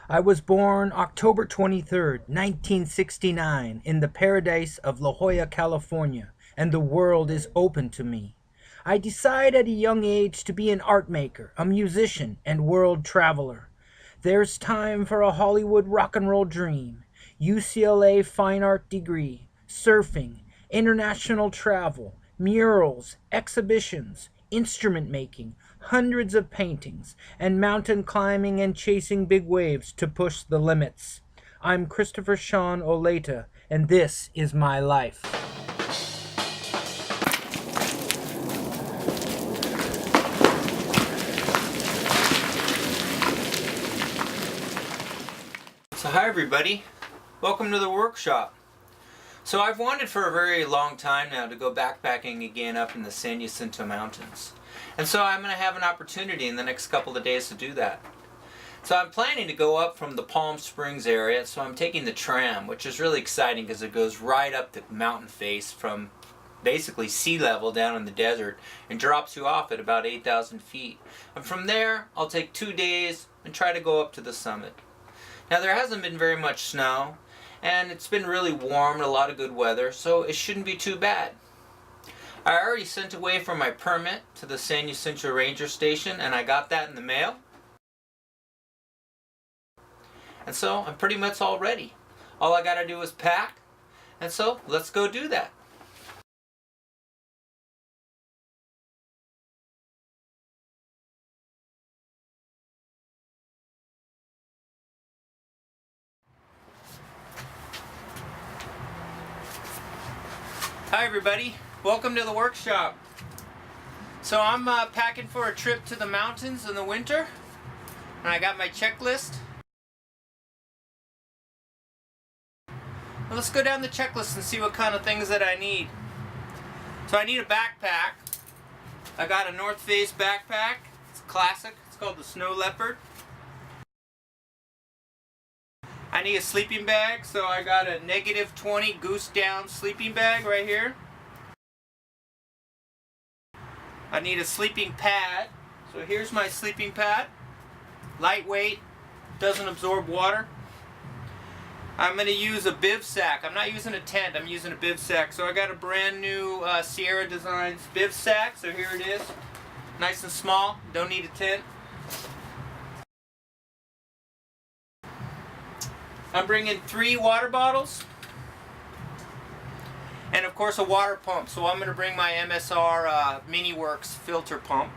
I was born October 23rd, 1969, in the paradise of La Jolla, California, and the world is open to me. I decided at a young age to be an art maker, a musician, and world traveler. There's time for a Hollywood rock and roll dream, UCLA fine art degree, surfing, international travel, murals, exhibitions, instrument making, hundreds of paintings, and mountain climbing and chasing big waves to push the limits. I'm Christopher Sean Oleata, and this is my life. So hi everybody, welcome to the workshop. So I've wanted for a very long time now to go backpacking again up in the San Jacinto Mountains. And so I'm going to have an opportunity in the next couple of days to do that. So I'm planning to go up from the Palm Springs area, so I'm taking the tram, which is really exciting because it goes right up the mountain face from basically sea level down in the desert and drops you off at about 8,000 feet. And from there, I'll take 2 days and try to go up to the summit. Now there hasn't been very much snow, and it's been really warm and a lot of good weather, so it shouldn't be too bad. I already sent away for my permit to the San Jacinto Ranger Station, and I got that in the mail. And so I'm pretty much all ready. All I gotta do is pack, and so let's go do that. Hi everybody, welcome to the workshop. So I'm packing for a trip to the mountains in the winter, and I got my checklist. Well, let's go down the checklist and see what kind of things that I need. So I need a backpack. I got a North Face backpack. It's classic. It's called the Snow Leopard. I need a sleeping bag, so I got a -20 goose down sleeping bag right here. I need a sleeping pad, so here's my sleeping pad. Lightweight, doesn't absorb water. I'm going to use a bib sack. I'm not using a tent, I'm using a bib sack. So I got a brand new Sierra Designs bib sack, so here it is. Nice and small, don't need a tent. I'm bringing 3 water bottles, and of course a water pump. So I'm going to bring my MSR MiniWorks filter pump.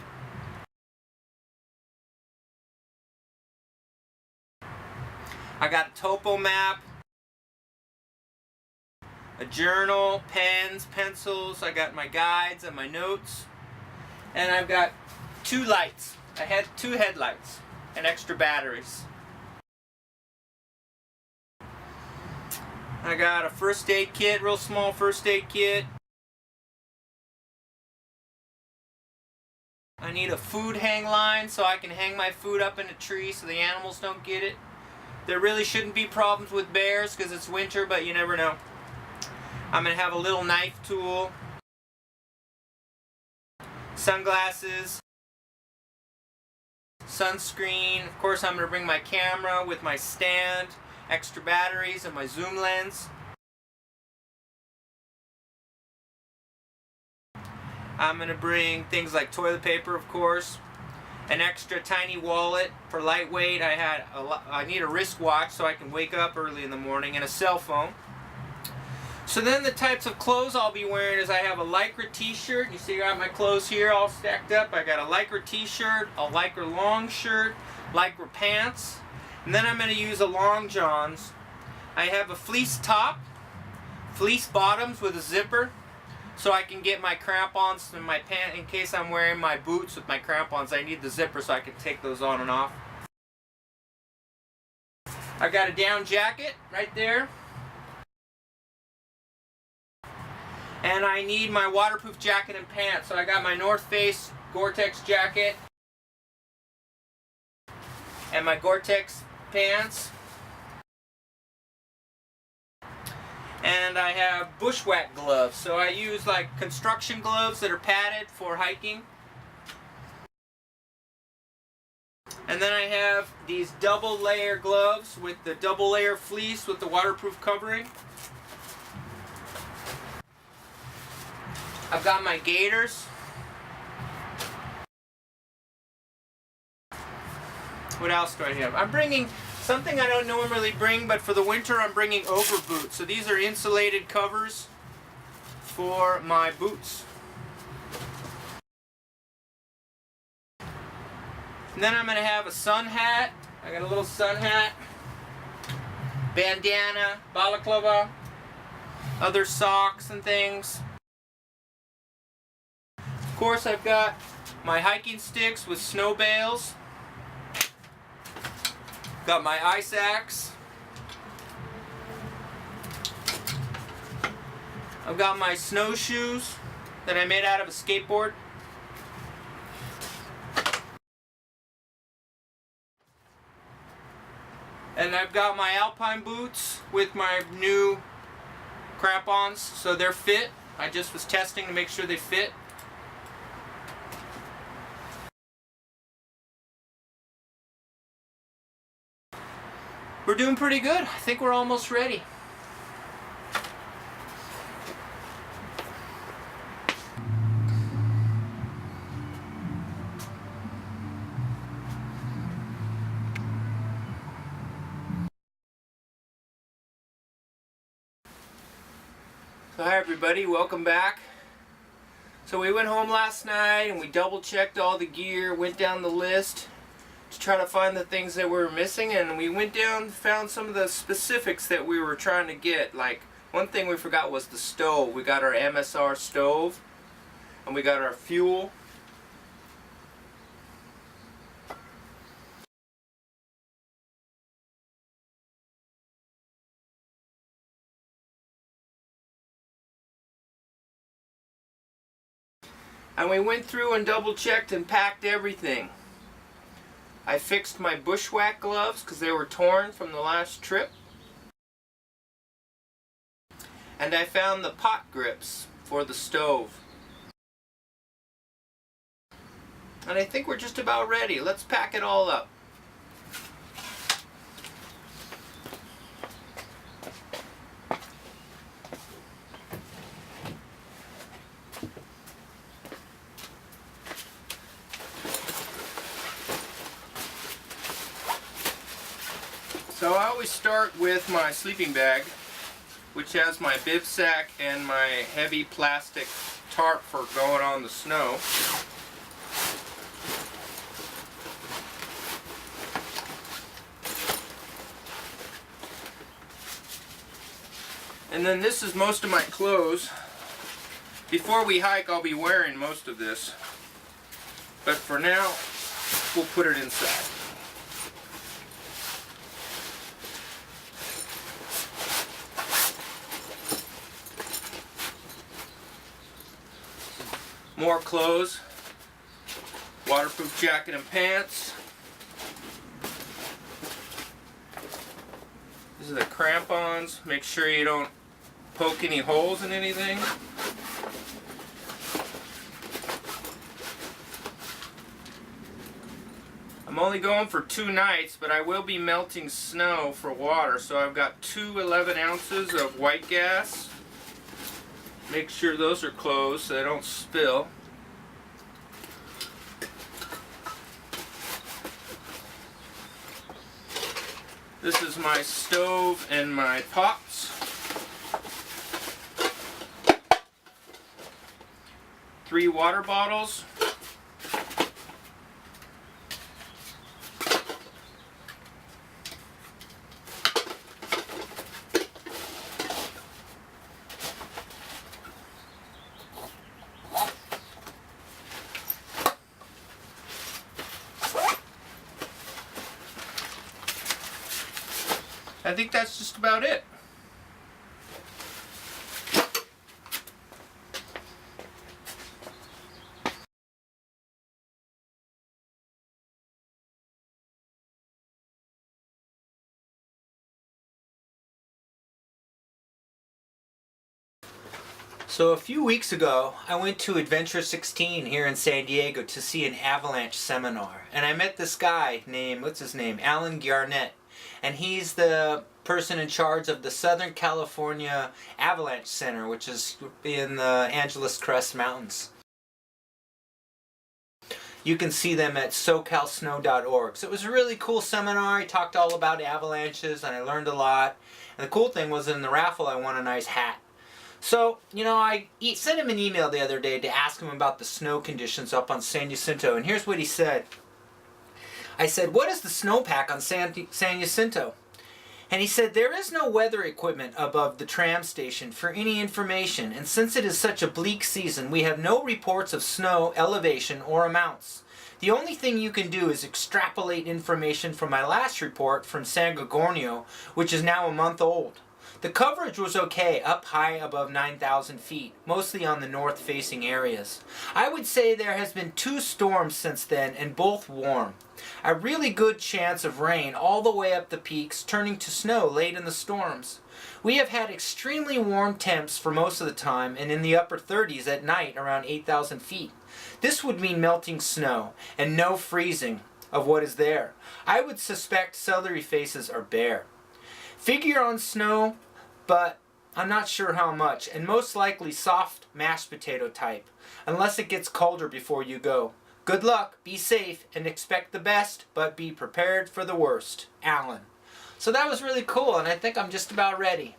I got a topo map, a journal, pens, pencils. I got my guides and my notes, and I've got 2 lights. I had 2 headlights and extra batteries. I got a first aid kit, real small first aid kit. I need a food hang line so I can hang my food up in a tree so the animals don't get it. There really shouldn't be problems with bears because it's winter, but you never know. I'm going to have a little knife tool, sunglasses, sunscreen. Of course, I'm going to bring my camera with my stand, extra batteries, and my zoom lens. I'm going to bring things like toilet paper, of course, an extra tiny wallet for lightweight. I need a wristwatch so I can wake up early in the morning, and a cell phone. So then the types of clothes I'll be wearing is I have a Lycra t-shirt. You see I got my clothes here all stacked up. I got a Lycra t-shirt, a Lycra long shirt, Lycra pants, and then I'm going to use a long johns. I have a fleece top, fleece bottoms with a zipper, so I can get my crampons in my pant in case I'm wearing my boots with my crampons. I need the zipper so I can take those on and off. I got a down jacket right there. And I need my waterproof jacket and pants. So I got my North Face Gore-Tex jacket and my Gore-Tex pants. And I have bushwhack gloves. So I use like construction gloves that are padded for hiking. And then I have these double layer gloves with the double layer fleece with the waterproof covering. I've got my gaiters. What else do I have? I'm bringing something I don't normally bring, but for the winter I'm bringing over boots. So these are insulated covers for my boots. And then I'm going to have a sun hat. I got a little sun hat, bandana, balaclava, other socks and things. Of course, I've got my hiking sticks with snow bales. Got my ice axe. I've got my snowshoes that I made out of a skateboard. And I've got my Alpine boots with my new crampons, so they're fit. I just was testing to make sure they fit. We're doing pretty good. I think we're almost ready. So hi everybody, welcome back. So we went home last night and we double checked all the gear, went down the list to try to find the things that we were missing, and we went down and found some of the specifics that we were trying to get. Like, one thing we forgot was the stove. We got our MSR stove and we got our fuel. And we went through and double checked and packed everything. I fixed my bushwhack gloves because they were torn from the last trip. And I found the pot grips for the stove. And I think we're just about ready. Let's pack it all up. So I always start with my sleeping bag, which has my bib sack and my heavy plastic tarp for going on the snow. And then this is most of my clothes. Before we hike, I'll be wearing most of this. But for now, we'll put it inside. More clothes, waterproof jacket and pants. These are the crampons. Make sure you don't poke any holes in anything. I'm only going for 2 nights, but I will be melting snow for water, so I've got 2 11 ounces of white gas. Make sure those are closed so they don't spill. This is my stove and my pots. 3 water bottles. I think that's just about it. So a few weeks ago, I went to Adventure 16 here in San Diego to see an avalanche seminar. And I met this guy named, what's his name? Alan Garnett. And he's the person in charge of the Southern California Avalanche Center, which is in the Angeles Crest Mountains. You can see them at socalsnow.org. So it was a really cool seminar. He talked all about avalanches and I learned a lot. And the cool thing was in the raffle I won a nice hat. So, I sent him an email the other day to ask him about the snow conditions up on San Jacinto, and here's what he said. I said, what is the snowpack on San Jacinto? And he said, there is no weather equipment above the tram station for any information, and since it is such a bleak season, we have no reports of snow, elevation, or amounts. The only thing you can do is extrapolate information from my last report from San Gorgonio, which is now a month old. The coverage was okay, up high above 9,000 feet, mostly on the north-facing areas. I would say there has been 2 storms since then, and both warm. A really good chance of rain all the way up the peaks, turning to snow late in the storms. We have had extremely warm temps for most of the time, and in the upper 30s at night around 8,000 feet. This would mean melting snow, and no freezing of what is there. I would suspect celery faces are bare. Figure on snow, but I'm not sure how much, and most likely soft mashed potato type, unless it gets colder before you go. Good luck, be safe, and expect the best, but be prepared for the worst. Alan. So that was really cool, and I think I'm just about ready.